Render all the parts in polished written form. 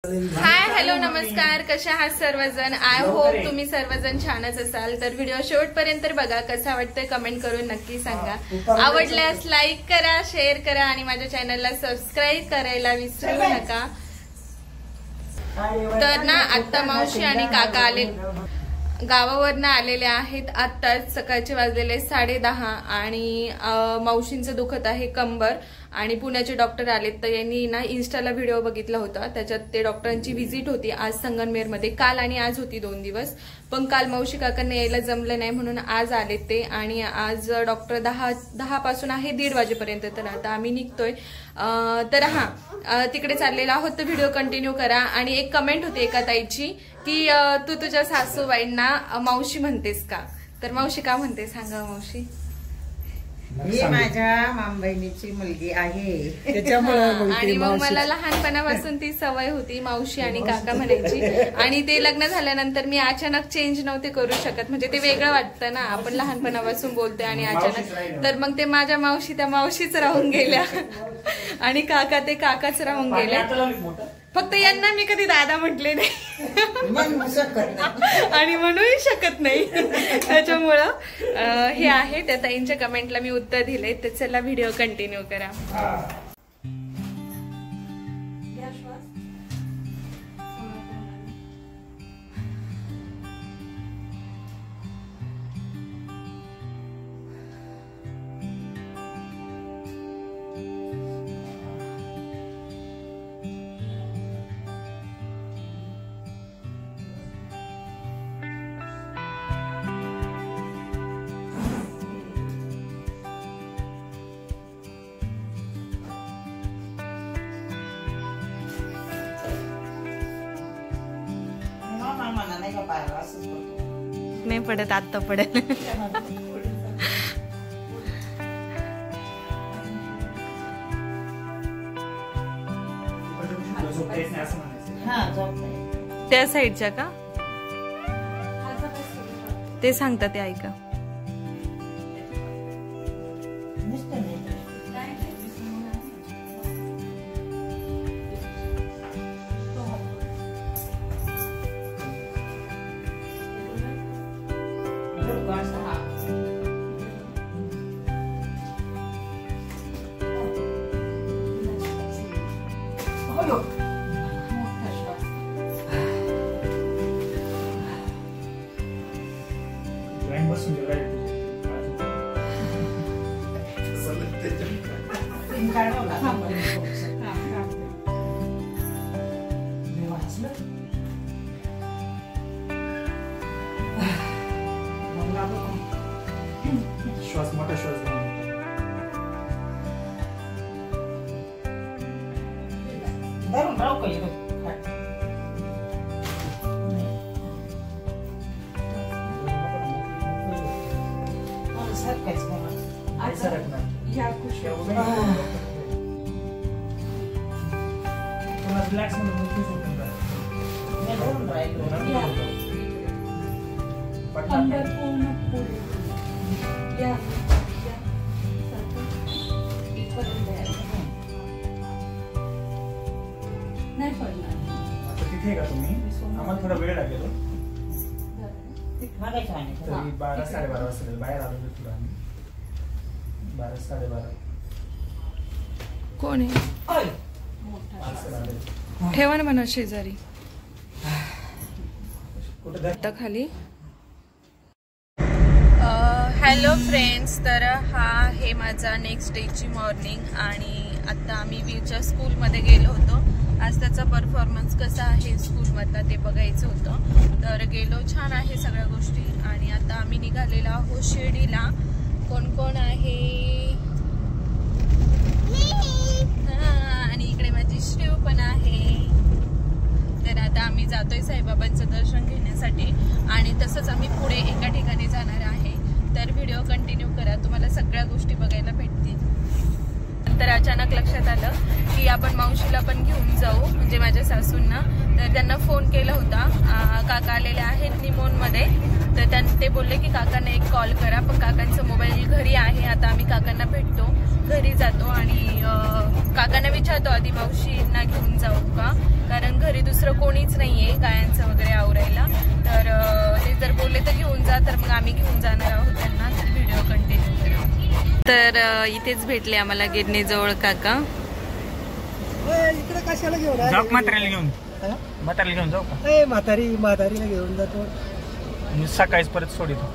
Hi hello नमस्कार, कशा आहात सर्वजण। आय होप तुम्ही सर्वजण छानच असाल। तर व्हिडिओ शेवटपर्यंत बघा, कसा वाटतंय कमेंट करून नक्की सांगा। आवडल्यास लाईक करा, शेअर करा आणि माझ्या चॅनलला सबस्क्राईब करायला विसरू नका। तर ना आता मावशी आणि काका आले, गावावरनं आलेले आहेत। आत्ताच सकाळचे वाजलेले 10:30 आणि मावशींचं दुखत आहे कंबर आणि पुण्याचे डॉक्टर आलेत। तर यांनी ना इन्स्टाला व्हिडिओ बघितला होता, त्याच्यात ते डॉक्टरांची व्हिजिट होती आज संगमनेरमध्ये। काल आणि आज होती 2 दिवस, पण काल मावशी काकांना यायला जमलं नाही म्हणून आज आलेत ते। आणि आज डॉक्टर 10 पासून आहे 1:30 वाजेपर्यंत। तर आता आम्ही निघतोय। तर तिकडे चाललेला आहोत, तर व्हिडिओ कंटिन्यू करा। आणि एक कमेंट होती एका ताईची की तू तुझ्या सासूबाईंना मावशी म्हणतेस का? तर मावशी का म्हणते सांगा मावशी। ही माझ्या मामबहिणीची मुलगी आहे त्याच्यामुळे। आणि मग मला लहानपणापासून ती सवय होती मावशी आणि काका म्हणायची। आणि ते लग्न झाल्यानंतर मी अचानक चेंज नव्हते करू शकत, म्हणजे ते वेगळं वाटतं ना, आपण लहानपणापासून बोलतोय आणि अचानक। तर मग ते माझ्या मावशी त्या मावशीच राहून गेल्या आणि काका ते काकाच राहून गेल्या। फक्त यांना मी कधी दादा म्हटले नाही आणि म्हणूही शकत नाही, त्याच्यामुळं हे आहे। त्या ताईंच्या कमेंटला मी उत्तर दिले। तर चला व्हिडिओ कंटिन्यू करा। नाही पडत, आता पडेल। त्या साईडच्या का ते सांगतात ते ऐका। श्वास मोठा श्वास रिलॅक्स नाही पडणार। तिथे का तुम्ही? आम्हाला थोडा वेळ लागेल, 12 साडेबारा वाजता बाहेर आलो तुला आम्ही 12 साडेबारा। कोण आहे? ठेवा ना म्हणा शेजारी कुठं खाली। हॅलो फ्रेंड्स, तर हा आहे माझा नेक्स्ट डेची मॉर्निंग। आणि आता आम्ही वीरच्या स्कूलमध्ये गेलो होतो। आज त्याचा परफॉर्मन्स कसा आहे स्कूलमधला ते बघायचं होतं। तर गेलो, छान आहे सगळ्या गोष्टी। आणि आता आम्ही निघालेलो आहोत शिर्डीला। कोण कोण आहे? आणि इकडे माझी श्रीव पण आहे। तर आता आम्ही जातोय साईबाबांचं दर्शन घेण्यासाठी आणि तसंच आम्ही पुढे एका ठिकाणी जाणार आहे। तर व्हिडिओ कंटिन्यू करा, तुम्हाला सगळ्या गोष्टी बघायला भेटतील। नंतर अचानक लक्षात आलं की आपण मावशीला पण घेऊन जाऊ, म्हणजे माझ्या सासूंना। तर त्यांना फोन केला होता, काका आलेले आहेत निमोनमध्ये। तर ते बोलले की काकांना एक कॉल करा, पण काकांचा मोबाईल घरी आहे। आता आम्ही काकांना भेटतो, घरी जातो आणि काकांना विचारतो आधी मावशींना घेऊन जाऊ का, कारण घरी दुसरं कोणीच नाहीये गायांचं वगैरे आवरायला. तर ते जर बोलले तर घेऊन जा, तर मग आम्ही घेऊन जाणार आहोत त्यांना. व्हिडिओ कंटिन्यू करा. तर इथेच भेटले आम्हाला गिरणीजवळ काका. इकडे कशाला घेऊन म्हातारीला घेऊन जाऊ का? म्हातारीला घेऊन जातो. मी सकाळीच परत सोडितो.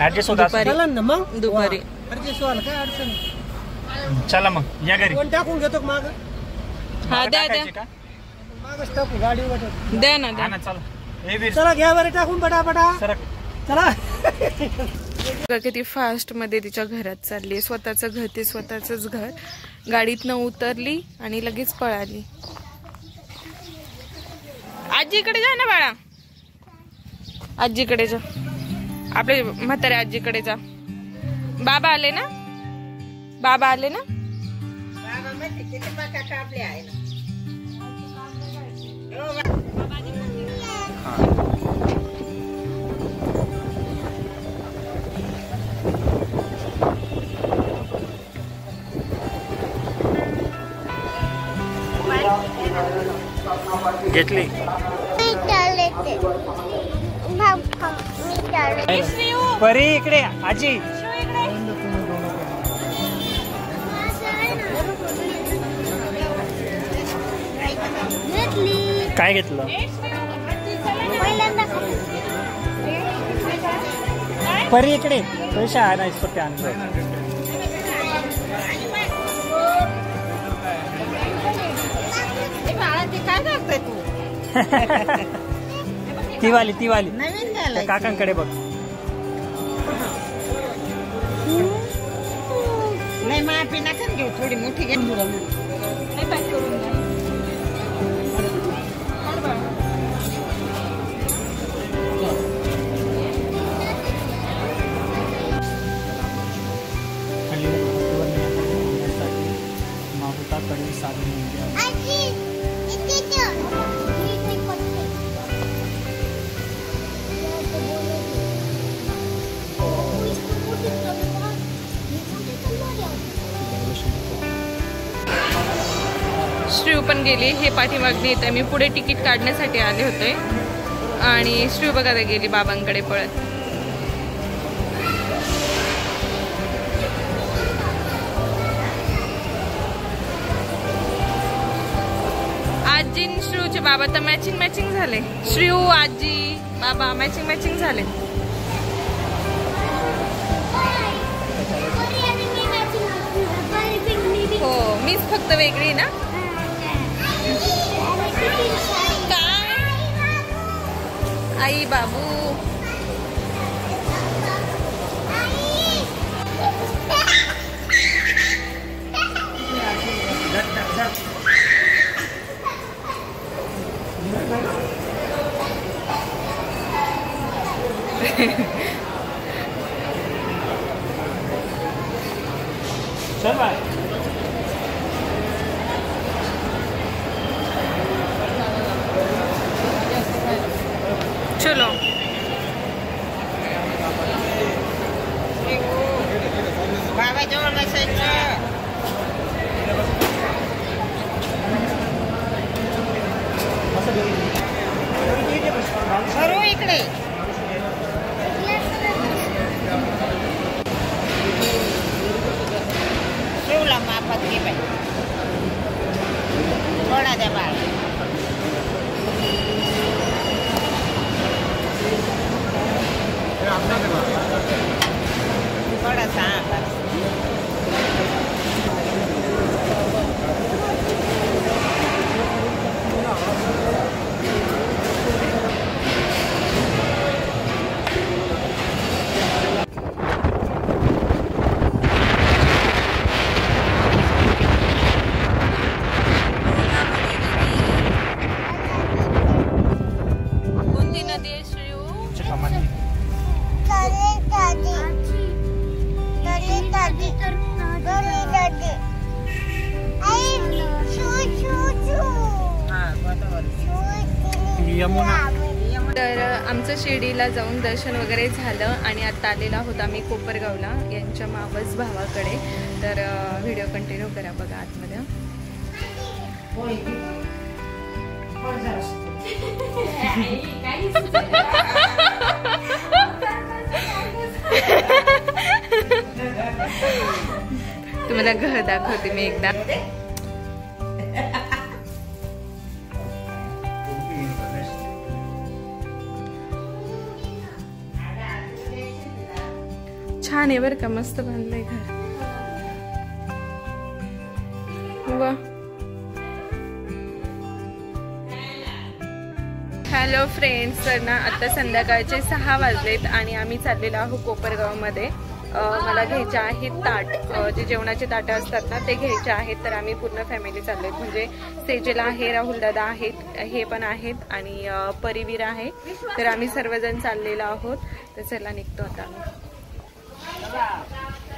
ऍडजस्ट होता ना मग दुपारी. ऍडजस्ट व्हायला काय अडचण. चला मग या घरी. कोण टाकून घेतो माग? हा द्या द्या का मागच टाकू गाडी द्या ना द्या. चला चला घ्या बरं टाकून पटापटा. चला. किती फास्ट मध्ये तिच्या घरात चालली. स्वतःचं घर, ते स्वतःच घर. गाडीतनं उतरली आणि लगेच पळाली. आजीकडे जा ना बाळा, आजीकडे जा, आपले म्हातारे आजीकडे जा. बाबा आले ना, बाबा आले ना. घेतली परी इकडे. आजी काय घेतलं? परी इकडे. पैसे आणायच फक्त आणतोय. काय करतोय तू? ती वाली नवीन झालं काकांकडे बघ. नाही माफी नका घेऊ, थोडी मोठी घे. माहुताकडे साधन श्रीव पण गेली. हे पाठीमागणी येते. मी पुढे तिकीट काढण्यासाठी आले होते आणि श्रीव बघा गेली बाबांकडे पळत. आजी श्रीवचे बाबा तर मॅचिंग झाले. श्रीव आजी बाबा मॅचिंग झाले. हो मीच फक्त वेगळी ना. काय आई बाबू. चल बाय. चलो बाबा जवळ बसायचं. सरू इकडे. शिवला मापात घे बाई. थोडा द्या बाळ. थोडासा कोणती नदी आहे श्रीव? यमुना. तर आमचं शिर्डीला जाऊन दर्शन वगैरे झालं आणि आता आलेला आहोत आम्ही कोपरगावला यांच्या मावस भावाकडे. तर व्हिडिओ कंटिन्यू करा बघा आतमध्ये. तुम्हाला घर दाखवते मी एकदा. छान आहे बरं का, मस्त बांधलंय घर. वा. हॅलो फ्रेंड्स, तर ना आता संध्याकाळचे 6 वाजलेत आणि आम्ही चाललेलो आहोत कोपरगावमध्ये. मला घ्यायचे आहेत ताट, जे जेवणाचे ताटं असतात ना ते घ्यायचे आहेत. तर आम्ही पूर्ण फॅमिली चाललोय, म्हणजे सेजेल आहे, राहुल दादा आहेत, हे पण आहेत आणि परिवीर आहे. तर आम्ही सर्वजण चाललेलो आहोत. तर चला निघतो आता आम्ही.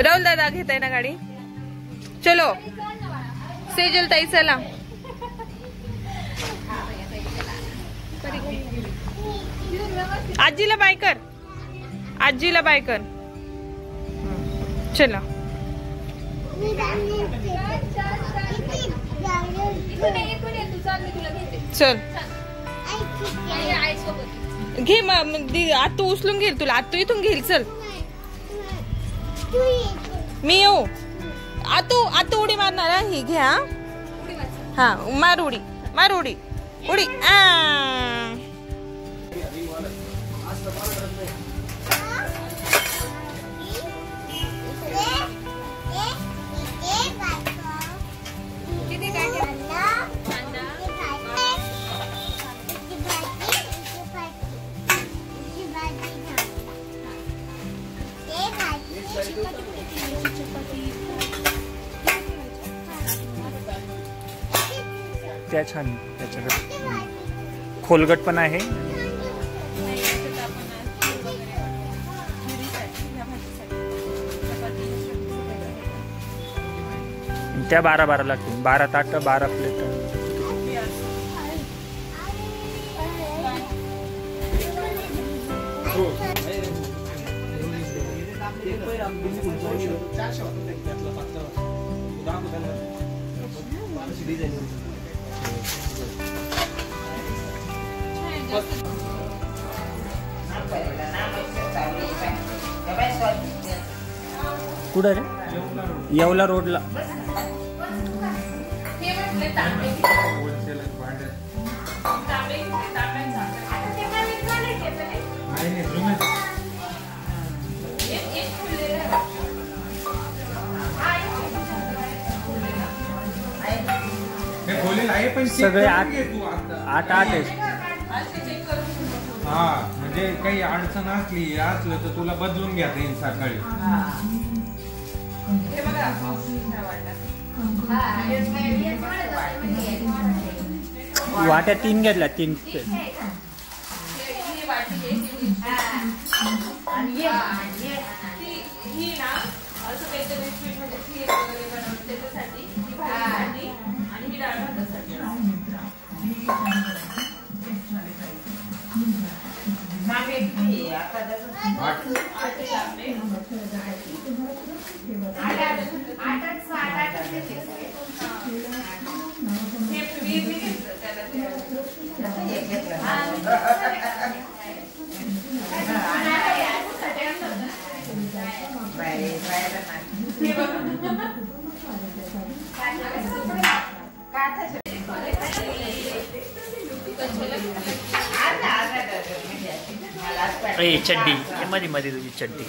राहुल दादा घेताय ना गाडी? चलो सेजल ताई चला. आजीला बाय कर, आजीला बाय कर. चला चल घे. आतू उचलून घेईल तुला, आतू इथून घेईल. चल मी येऊ. आतू आतू उडी मारणार ही. घ्या हा, मार उडी, मार उडी, उडी. त्या छान, त्याच्याकडे खोलगट पण आहे. त्या 12 लागतील. 12 ताट, 12 प्लेट. कुठं रे? येवला रोडला. सगळे 8 आहेत. हा, म्हणजे काही अडचण असली असलं तर तुला बदलून घ्या येईल सकाळी. वाट्या 3 घेतल्या, 3. चड्डी मध्ये तुझी चड्डी.